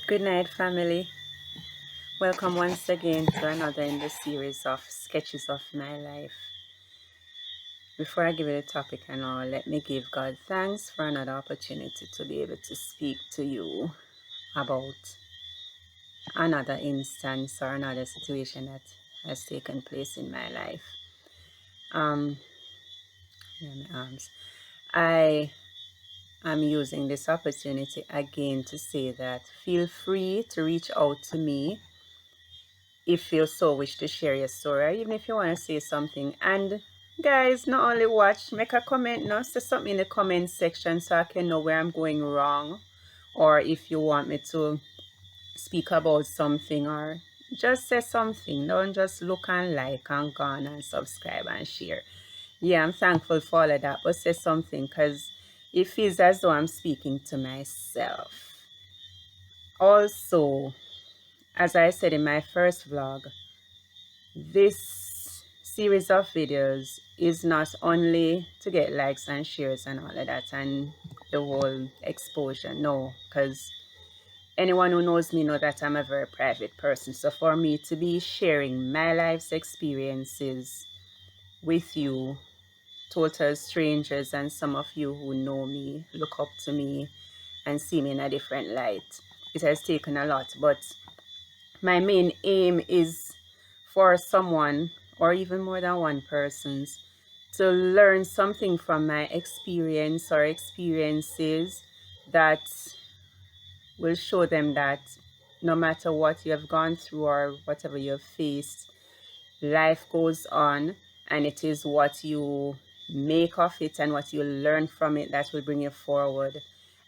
Good night, family. Welcome once again to another in the series of sketches of my life. Before I give you the topic and all, let me give God thanks for another opportunity to be able to speak to you about another instance or another situation that has taken place in my life. My arms. I am using this opportunity again to say that feel free to reach out to me if you so wish to share your story, or even if you want to say something. And guys, not only watch, make a comment now, say something in the comment section so I can know where I'm going wrong, or if you want me to speak about something, or just say something. Don't just look and like and go on and subscribe and share. Yeah, I'm thankful for all of that, but say something, because it feels as though I'm speaking to myself. Also, as I said in my first vlog, this series of videos is not only to get likes and shares and all of that and the whole exposure. No, because anyone who knows me know that I'm a very private person. So for me to be sharing my life's experiences with you, total strangers, and some of you who know me, look up to me and see me in a different light, it has taken a lot. But my main aim is for someone, or even more than one person's, to learn something from my experience or experiences that will show them that no matter what you have gone through or whatever you have faced, life goes on, and it is what you make of it and what you learn from it that will bring you forward.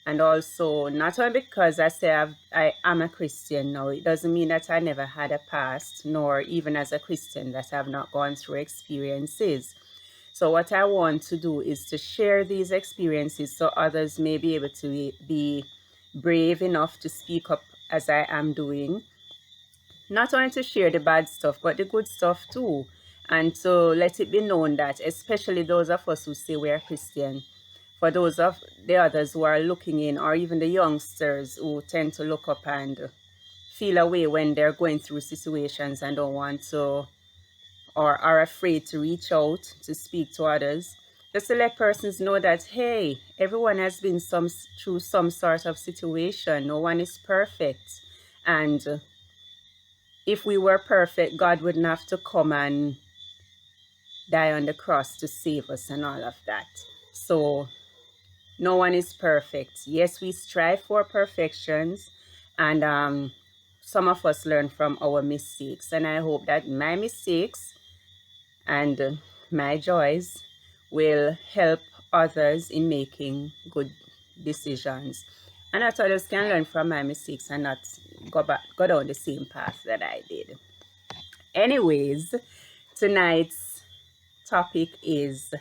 And also, not only because I am a Christian now, it doesn't mean that I never had a past, nor even as a Christian that I've not gone through experiences. So what I want to do is to share these experiences so others may be able to be brave enough to speak up as I am doing, not only to share the bad stuff, but the good stuff too. And to let it be known that, especially those of us who say we are Christian, for those of the others who are looking in, or even the youngsters who tend to look up and feel away when they're going through situations and don't want to, or are afraid to reach out to speak to others, just to let persons know that, hey, everyone has been through some sort of situation. No one is perfect. And if we were perfect, God wouldn't have to come and die on the cross to save us and all of that. So no one is perfect. Yes, we strive for perfections, and some of us learn from our mistakes. And I hope that my mistakes and my joys will help others in making good decisions. And that others can learn from my mistakes and not go down the same path that I did. Anyways, tonight's topic is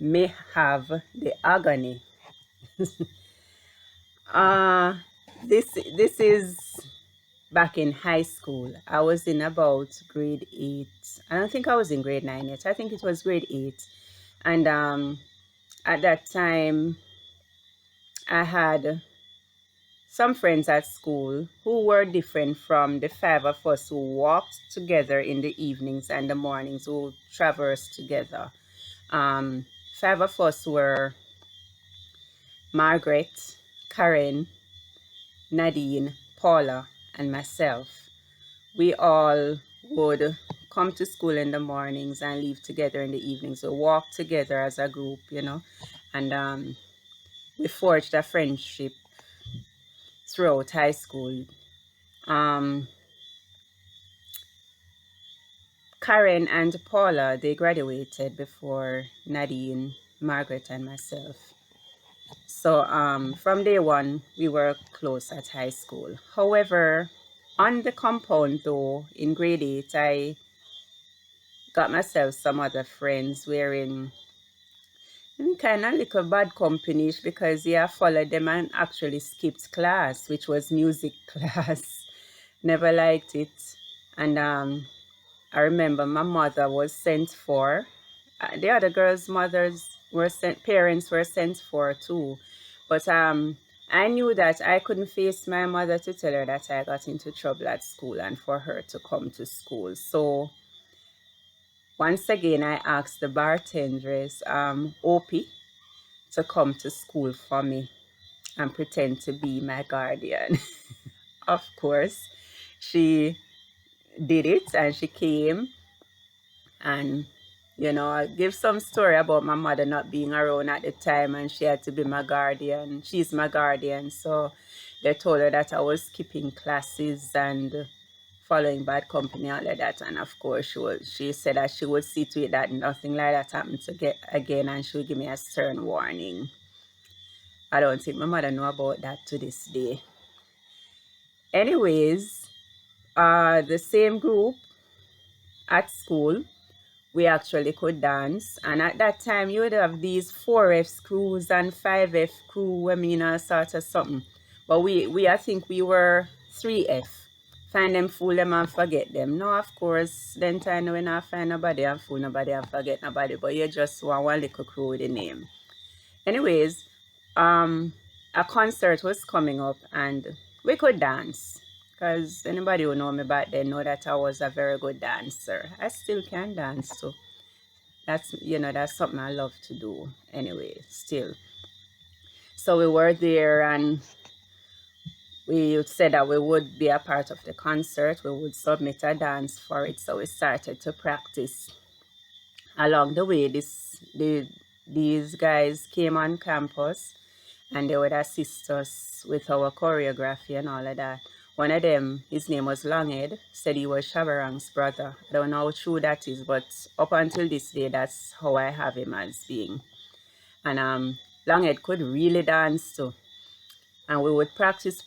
may have the agony. uh this is back in high school. I was in about grade 8. I don't think I was in grade 9 yet. I think it was grade 8. And at that time I had some friends at school who were different from the 5 of us who walked together in the evenings and the mornings, who traversed together. 5 of us were Margaret, Karen, Nadine, Paula, and myself. We all would come to school in the mornings and leave together in the evenings. We walk together as a group, and we forged a friendship throughout high school. Karen and Paula, they graduated before Nadine, Margaret, and myself. So from day one, we were close at high school. However, on the compound though, in grade 8, I got myself some other friends wherein I'm kind of little bad company because I followed them and actually skipped class, which was music class. Never liked it. And I remember my mother was sent for. The other girls' mothers were sent, parents were sent for too. But I knew that I couldn't face my mother to tell her that I got into trouble at school and for her to come to school. So once again, I asked the bartenders, Opie, to come to school for me and pretend to be my guardian. Of course, she did it and she came and I give some story about my mother not being around at the time and she had to be my guardian. She's my guardian. So they told her that I was skipping classes and following bad company, all of that. And of course, she said that she would see to it that nothing like that happened to get again and she would give me a stern warning. I don't think my mother know about that to this day. Anyways, the same group at school, we actually could dance. And at that time, you would have these 4F crews and 5F crew, sort of something. But I think we were 3F. Find them, fool them, and forget them. No, of course, then time we not find nobody and fool nobody and forget nobody. But you just want one little crew with the name. Anyways, a concert was coming up and we could dance. Because anybody who know me back then know that I was a very good dancer. I still can dance too. That's something I love to do anyway, still. So we were there and we said that we would be a part of the concert. We would submit a dance for it. So we started to practice. Along the way, these guys came on campus and they would assist us with our choreography and all of that. One of them, his name was Longhead, said he was Shabarang's brother. I don't know how true that is, but up until this day, that's how I have him as being. And Longhead could really dance too. And we would practice,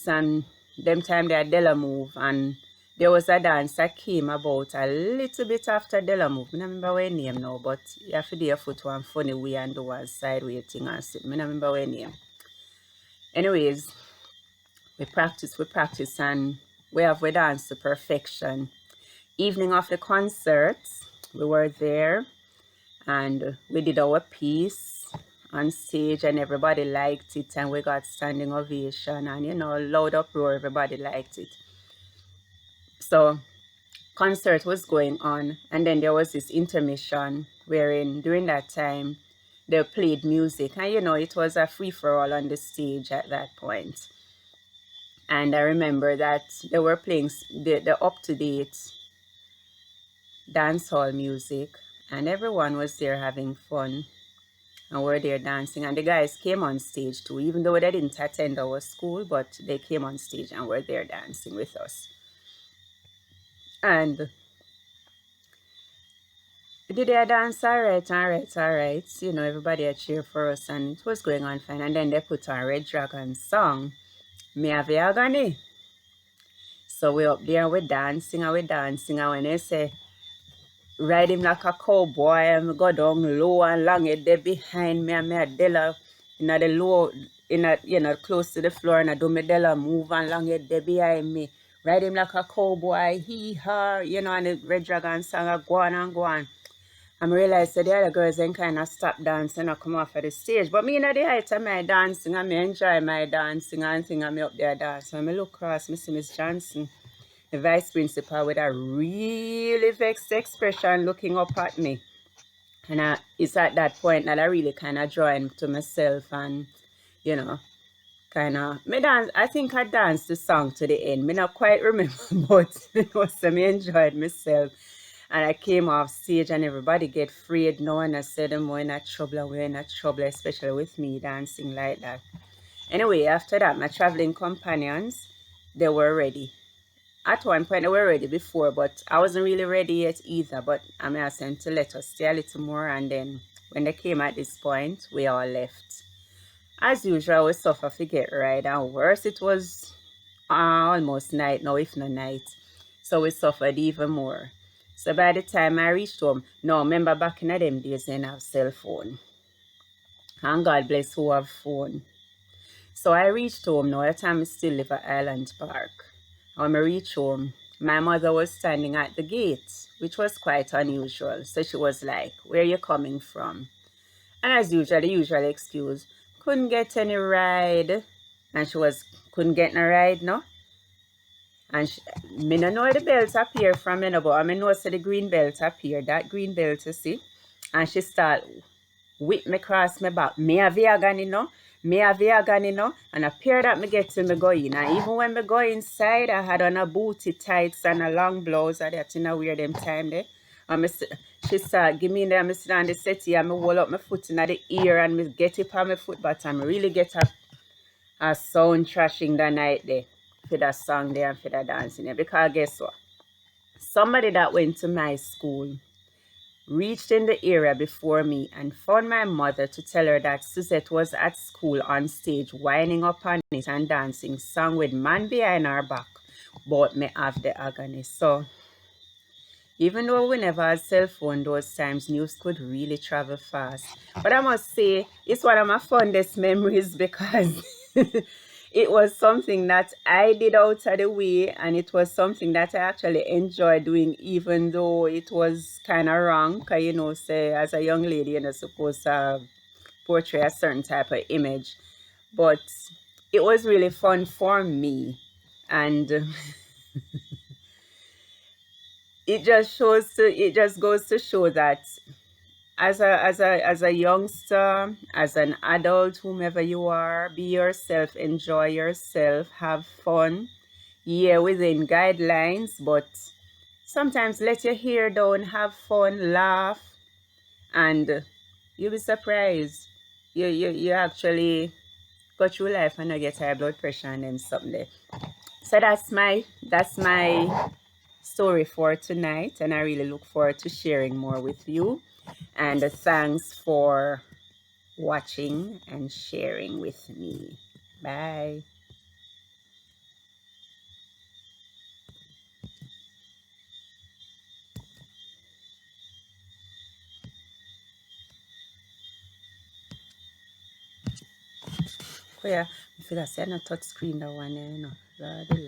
and them time they had Della move, and there was a dance that came about a little bit after Della move. I don't remember what name now, but you have to do your foot one funny way and do one sideways thing and sit. I don't remember what name. Anyways, we practice, and we dance to perfection. Evening of the concert, we were there and we did our piece on stage and everybody liked it and we got standing ovation and loud uproar, everybody liked it. So concert was going on and then there was this intermission wherein during that time they played music and it was a free-for-all on the stage at that point. And I remember that they were playing the up-to-date dancehall music and everyone was there having fun and were there dancing. And the guys came on stage too, even though they didn't attend our school, but they came on stage and were there dancing with us. And did they dance all right. Everybody had cheer for us and it was going on fine. And then they put on Red Dragon's song, Me Have the Agony. So we up there and we're dancing and when they say ride him like a cowboy and me go down low and long it there behind me and me a Della in the low close to the floor and I do me Della move and long it there behind me. Ride him like a cowboy, he, her, and the Red Dragon song a go on and go on. And I realized that the other girls then kind of stop dancing and come off of the stage. But me in the height of my dancing and me enjoy my dancing and thing and me up there dancing. And I look across, me see Miss Johnson, the vice principal, with a really vexed expression looking up at me. And it's at that point that I really kind of draw to myself and, kind of, I think I danced the song to the end. Me not quite remember, but so me enjoyed myself. And I came off stage and everybody get afraid now and I said we're in trouble, especially with me dancing like that. Anyway, after that, my traveling companions, they were ready. At one point, they were ready before, but I wasn't really ready yet either. But I asked them to let us stay a little more. And then when they came at this point, we all left. As usual, we suffer to get right. And worse, it was almost night now, if not night. So we suffered even more. So by the time I reached home, now remember back in them days, they didn't have cell phone. And God bless who have phone. So I reached home now, at the time I still live at Island Park. When I reached home, my mother was standing at the gate, which was quite unusual. So she was like, where are you coming from? And as usual, the usual excuse, couldn't get any ride. And she was couldn't get no ride, no? And me no know where the belt appear from, you know, but I mean know say the green belt appear, that green belt you see. And she start whip me cross my back. Me have the agony, no? Me have the agony, no? And a pair that me get to me go in. And even when me go inside, I had on a booty tights and a long blouse. I that in a wear them time there. And she start give me there, me sit on the settee and me hold up my foot in the ear and me get it on my foot bottom. Me really get a sound trashing the night there for that song there and for that dancing there. Because guess what? Somebody that went to my school reached in the area before me and found my mother to tell her that Suzette was at school on stage winding up on it and dancing song with man behind her back, but me have the agony. So even though we never had cell phone those times, news could really travel fast. But I must say, it's one of my fondest memories because it was something that I did out of the way and it was something that I actually enjoyed doing even though it was kind of wrong. Because, you know, say, as a young lady, you're not supposed to portray a certain type of image. But it was really fun for me. And it just goes to show that as a youngster, as an adult, whomever you are, be yourself, enjoy yourself, have fun. Yeah, within guidelines, but sometimes let your hair down, have fun, laugh, and you'll be surprised. You actually go through life and not get high blood pressure and then someday. So that's my story for tonight, and I really look forward to sharing more with you. And thanks for watching and sharing with me. Bye. Kuya, I feel I say I not touch screen that one, you know.